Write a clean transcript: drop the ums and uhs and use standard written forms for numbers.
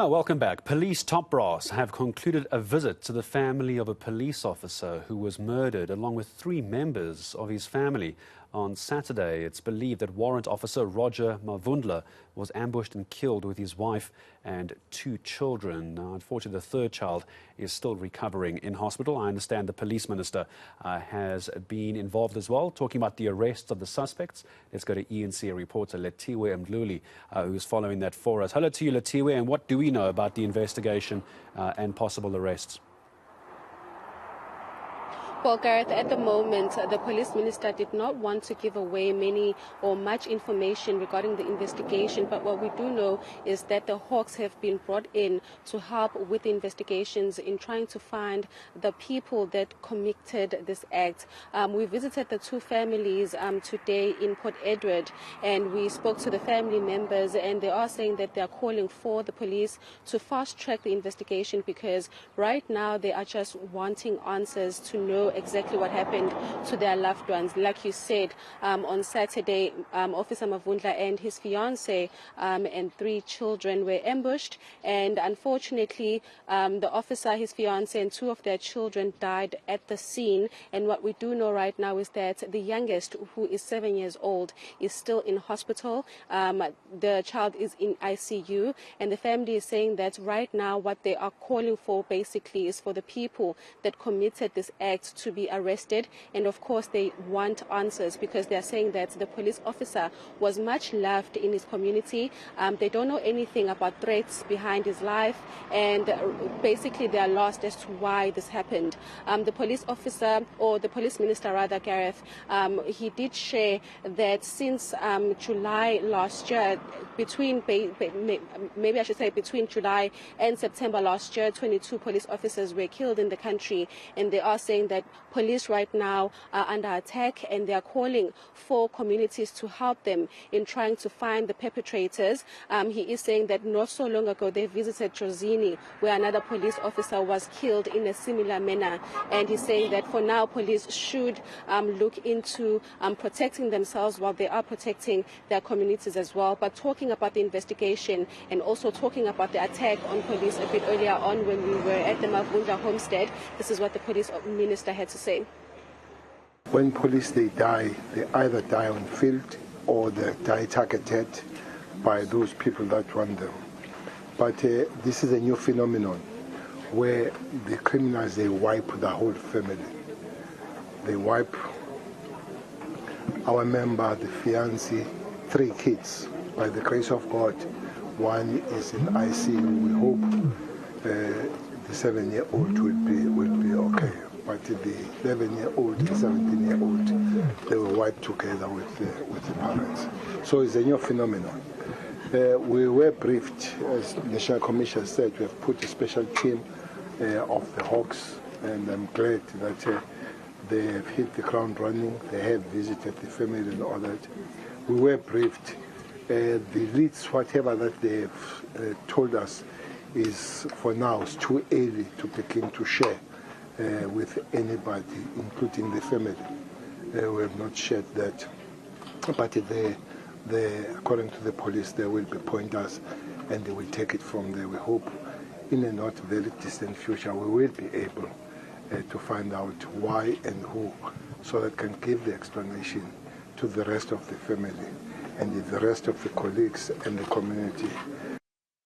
Welcome back. Police top brass have concluded a visit to the family of a police officer who was murdered along with 3 members of his family. On Saturday, it's believed that Warrant Officer Roger Mavundla was ambushed and killed with his wife and 2 children. Now, unfortunately, the 3rd child is still recovering in hospital. I understand the police minister has been involved as well, talking about the arrests of the suspects. Let's go to eNCA reporter Lethiwe Mdluli, who's following that for us. Hello to you, Lethiwe, and what do we know about the investigation and possible arrests? Well, Gareth, at the moment, the police minister did not want to give away many or much information regarding the investigation. But what we do know is that the Hawks have been brought in to help with the investigations in trying to find the people that committed this act. We visited the 2 families today in Port Edward, and we spoke to the family members, and they are saying that they are calling for the police to fast-track the investigation because right now they are just wanting answers to know exactly what happened to their loved ones. Like you said, on Saturday, Officer Mavundla and his fiancée and 3 children were ambushed, and unfortunately the officer, his fiancée and 2 of their children died at the scene. And what we do know right now is that the youngest, who is 7 years old, is still in hospital. The child is in ICU, and the family is saying that right now what they are calling for basically is for the people that committed this act to be arrested, and of course they want answers because they are saying that the police officer was much loved in his community. They don't know anything about threats behind his life, and basically they are lost as to why this happened. The police officer, or the police minister rather, Gareth, he did share that since July last year, between July and September last year, 22 police officers were killed in the country, and they are saying that police right now are under attack, and they are calling for communities to help them in trying to find the perpetrators. He is saying that not so long ago they visited Trozini, where another police officer was killed in a similar manner, and he's saying that for now police should look into protecting themselves while they are protecting their communities as well. But talking about the investigation and also talking about the attack on police a bit earlier on when we were at the Mavundla homestead, this is what the police minister had to say. When police they either die on field or they die targeted by those people that want them. But this is a new phenomenon where the criminals, they wipe the whole family. They wipe our member, the fiancé, 3 kids. By the grace of God, 1 is in ICU. We hope the 7-year-old will be okay. But the 11-year-old and 17-year-old, they were wiped together with the parents. So it's a new phenomenon. We were briefed, as the National Commission said, we have put a special team of the Hawks, and I'm glad that they have hit the ground running. They have visited the family and all that. We were briefed. The leads, whatever that they have told us, is for now it's too early to begin to share with anybody, including the family. We have not shared that, but according to the police, there will be pointers, and they will take it from there. We hope in a not very distant future we will be able to find out why and who, so that can give the explanation to the rest of the family and the rest of the colleagues and the community